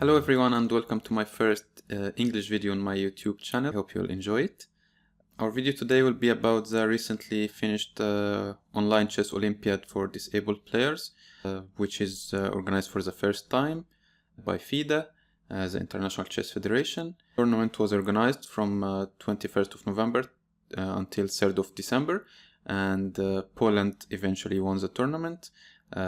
Hello everyone and welcome to my first English video on my YouTube channel. I hope you'll enjoy it. Our video today will be about the recently finished online chess Olympiad for disabled players, which is organized for the first time by FIDE, the International Chess Federation. The tournament was organized from 21st of November until 3rd of December, and Poland eventually won the tournament.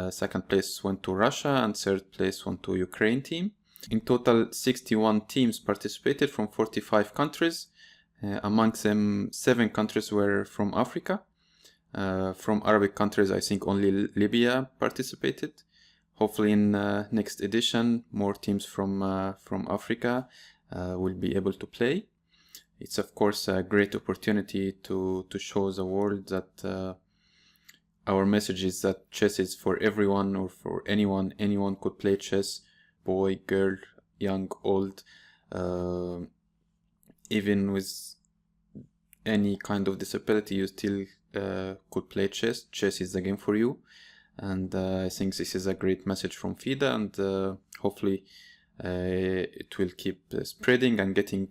Second place went to Russia and third place went to Ukraine team. In total, 61 teams participated from 45 countries. Amongst them, 7 countries were from Africa. From Arabic countries, I think only Libya participated. Hopefully in next edition, more teams from Africa will be able to play. It's of course a great opportunity to show the world that our message is that chess is for everyone or for anyone. Anyone could play chess. Boy, girl, young, old, even with any kind of disability, you still could play chess. Chess is the game for you, and I think this is a great message from FIDE, and hopefully it will keep spreading and getting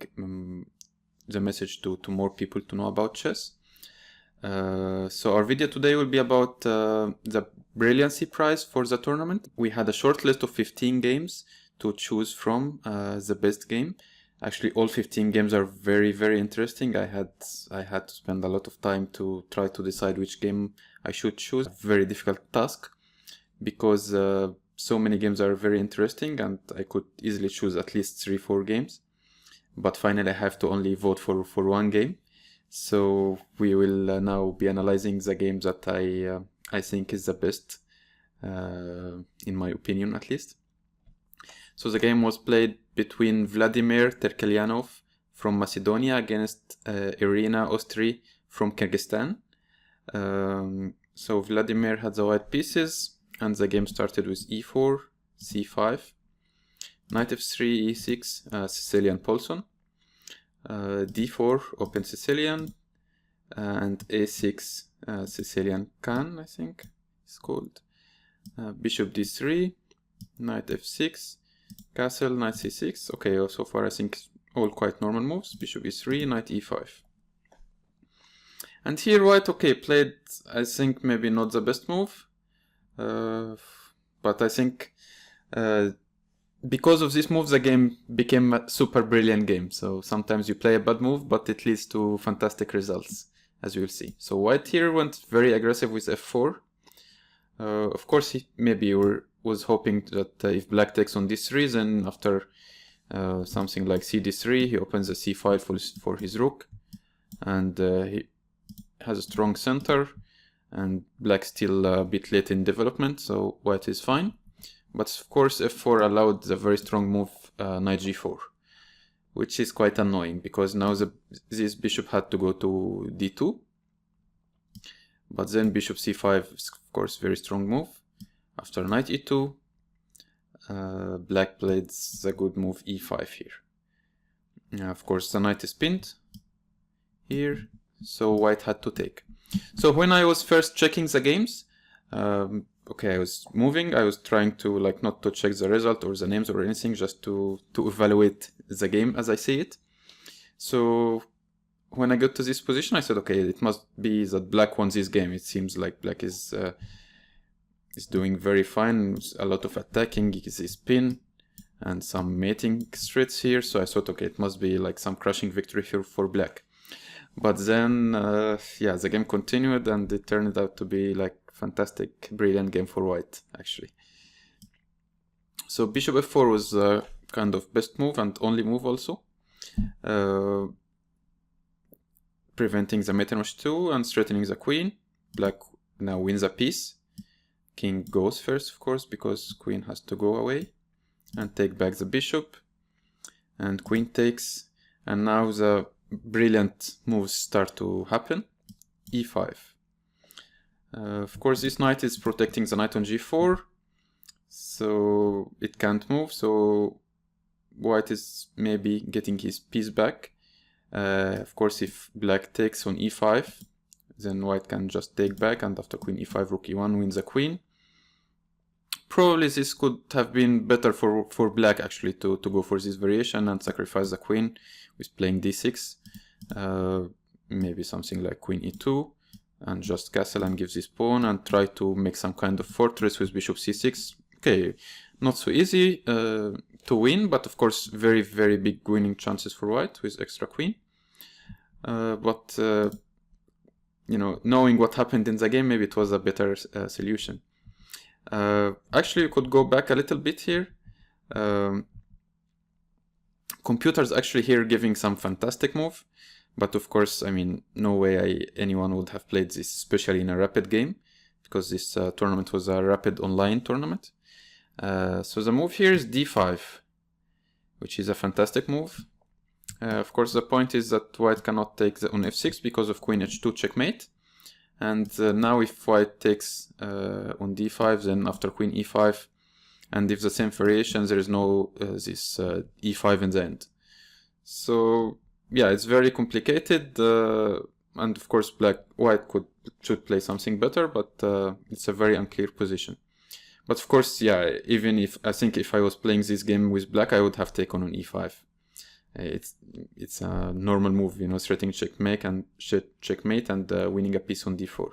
the message to more people to know about chess. So our video today will be about the Brilliancy prize for the tournament. We had a short list of 15 games to choose from, the best game. Actually, all 15 games are very, very interesting. I had to spend a lot of time to try to decide which game I should choose. A very difficult task because so many games are very interesting, and I could easily choose at least 3-4 games. But finally, I have to only vote for one game. So we will now be analyzing the game that I think is the best, in my opinion at least. So the game was played between Vladimir Trkaljanov from Macedonia against Irina Ostry from Kyrgyzstan. So Vladimir had the white pieces, and the game started with e4, c5, knight f3, e6, Sicilian Paulson, d4, open Sicilian, and a6, Sicilian Khan, I think it's called. Bishop d3, knight f6, castle, knight c6. Okay, so far I think all quite normal moves. Bishop e3, knight e5. And here white, okay, played, I think, maybe not the best move. But I think because of this move, the game became a super brilliant game. So sometimes you play a bad move, but it leads to fantastic results, as you will see. So white here went very aggressive with f4. Of course, he maybe was hoping that if black takes on d3, then after something like cd3, he opens the c file for his rook, and he has a strong center, and black still a bit late in development, so white is fine. But of course, f4 allowed the very strong move knight g4, which is quite annoying because now this bishop had to go to d2. But then bishop c5 is of course very strong move. After knight e2, black played the good move e5 here. Of course, the knight is pinned here, so white had to take. So when I was first checking the games, okay, I was moving, I was trying to not to check the result or the names or anything, just to evaluate the game as I see it. So when I got to this position, I said, okay, it must be that black won this game. It seems like black is doing very fine, a lot of attacking, his pin, and some mating threats here. So I thought, okay, it must be like some crushing victory here for black. But then, yeah, the game continued, and it turned out to be like fantastic, brilliant game for white, actually. So bishop f4 was kind of best move and only move also, preventing the mate on h2 and strengthening the queen. Black now wins a piece. King goes first, of course, because queen has to go away and take back the bishop, and queen takes, and now the brilliant moves start to happen. e5. Of course, this knight is protecting the knight on g4, so it can't move, so white is maybe getting his piece back. Of course, if black takes on e5, then white can just take back, and after queen e5, rook e1 wins the queen. probably this could have been better for black actually to go for this variation and sacrifice the queen with playing d6. Maybe something like queen e2 and just castle and give this pawn and try to make some kind of fortress with bishop c6. Okay, not so easy to win, but of course very, very big winning chances for white with extra queen. But you know, knowing what happened in the game, maybe it was a better solution. Actually, you could go back a little bit here. Computers actually here giving some fantastic move, but of course, I mean, no way anyone would have played this, especially in a rapid game, because this tournament was a rapid online tournament. So the move here is d5, which is a fantastic move. Of course, the point is that white cannot take on f6 because of queen h2 checkmate. And now if white takes on d5, then after queen e5, and if the same variation, there is no this e5 in the end. So yeah, it's very complicated, and of course white should play something better, but it's a very unclear position. But of course, yeah, even if I think if I was playing this game with black, I would have taken on e5. It's a normal move, you know, threatening checkmate and winning a piece on d4.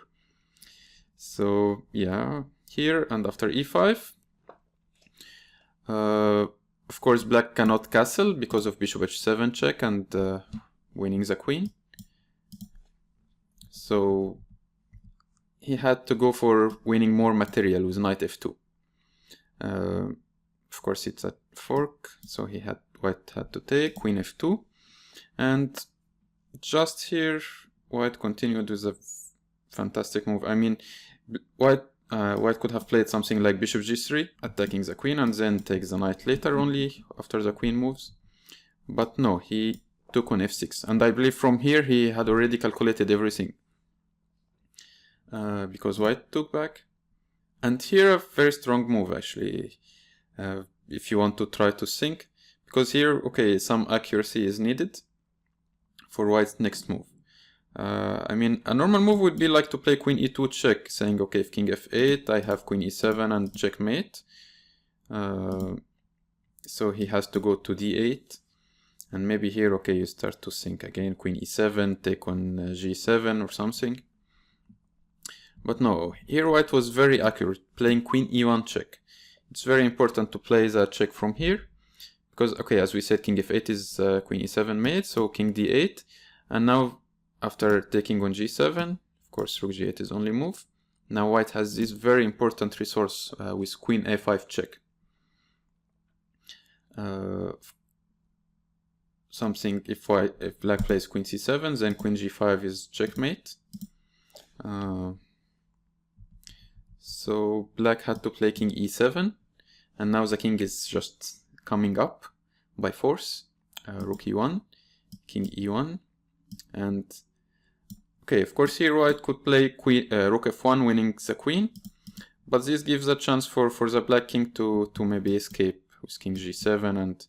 So yeah, here and after e5, of course black cannot castle because of bishop h7 check and winning the queen. So he had to go for winning more material with knight f2. Of course it's a fork, so white had to take queen f2, and just here white continued with a fantastic move. I mean, white could have played something like bishop g3, attacking the queen, and then takes the knight later only after the queen moves. But no, he took on f6, and I believe from here he had already calculated everything, because white took back. And here a very strong move actually, if you want to try to sink. Because here, okay, some accuracy is needed for white's next move. I mean, a normal move would be like to play queen e2 check, saying, okay, if king f8, I have queen e7 and checkmate. So he has to go to d8. And maybe here, okay, you start to sink again, queen e7, take on g7 or something. But no, here white was very accurate, playing queen e1 check. It's very important to play the check from here. Because, okay, as we said, king f8 is queen e7 mate, so king d8. And now, after taking on g7, of course, rook g8 is only move. Now white has this very important resource with queen a5 check. Something, if black plays queen c7, then queen g5 is checkmate. So black had to play king e7, and now the king is just coming up by force. Rook e1, king e1, and okay, of course here white could play rook f1, winning the queen, but this gives a chance for the black king to maybe escape with king g7, and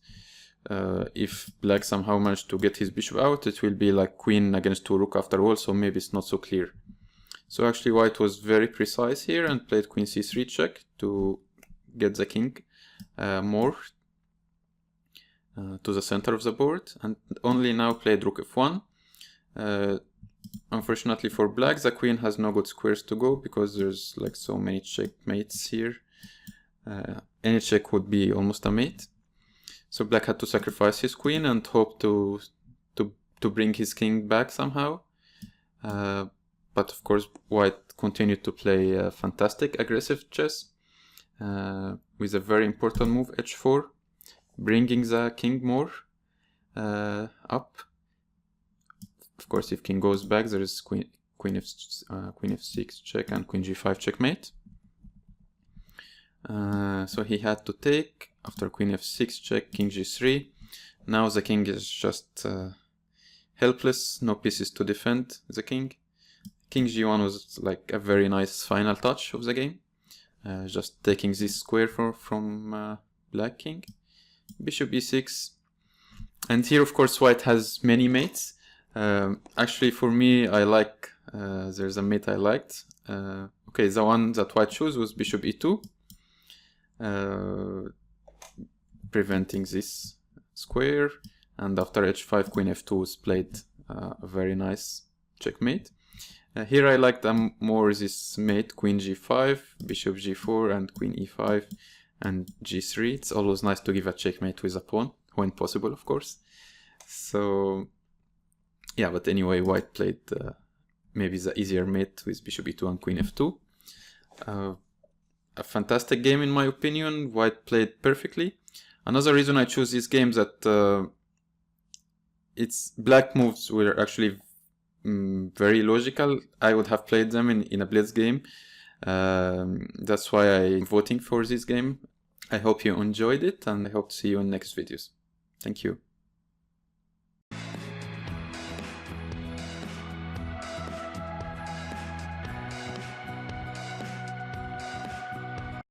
if black somehow managed to get his bishop out, it will be like queen against 2 rook after all, so maybe it's not so clear. So actually white was very precise here and played queen c3 check to get the king more to the center of the board, and only now played rook f1. Unfortunately for black, the queen has no good squares to go because there's like so many checkmates here. Any check would be almost a mate. So black had to sacrifice his queen and hope to bring his king back somehow. But of course white continued to play fantastic aggressive chess with a very important move, h4, bringing the king more up. Of course, if king goes back, there is queen f6 check and queen g5 checkmate. So he had to take after queen f6 check, king g3. Now the king is just helpless, no pieces to defend the king. King g1 was like a very nice final touch of the game, just taking this square from black king. Bishop e6, and here of course white has many mates. Actually for me, I like, there's a mate I liked. Okay, the one that white chose was bishop e2, preventing this square, and after h5 queen f2 was played, a very nice checkmate. Here I liked more this mate, queen g5, bishop g4, and queen e5 and g3. It's always nice to give a checkmate with a pawn, when possible, of course. So yeah, but anyway, white played maybe the easier mate with bishop e2 and queen f2. A fantastic game in my opinion. White played perfectly. Another reason I choose this game is that its black moves were actually very logical. I would have played them in a blitz game. That's why I'm voting for this game. I hope you enjoyed it, and I hope to see you in next videos. Thank you.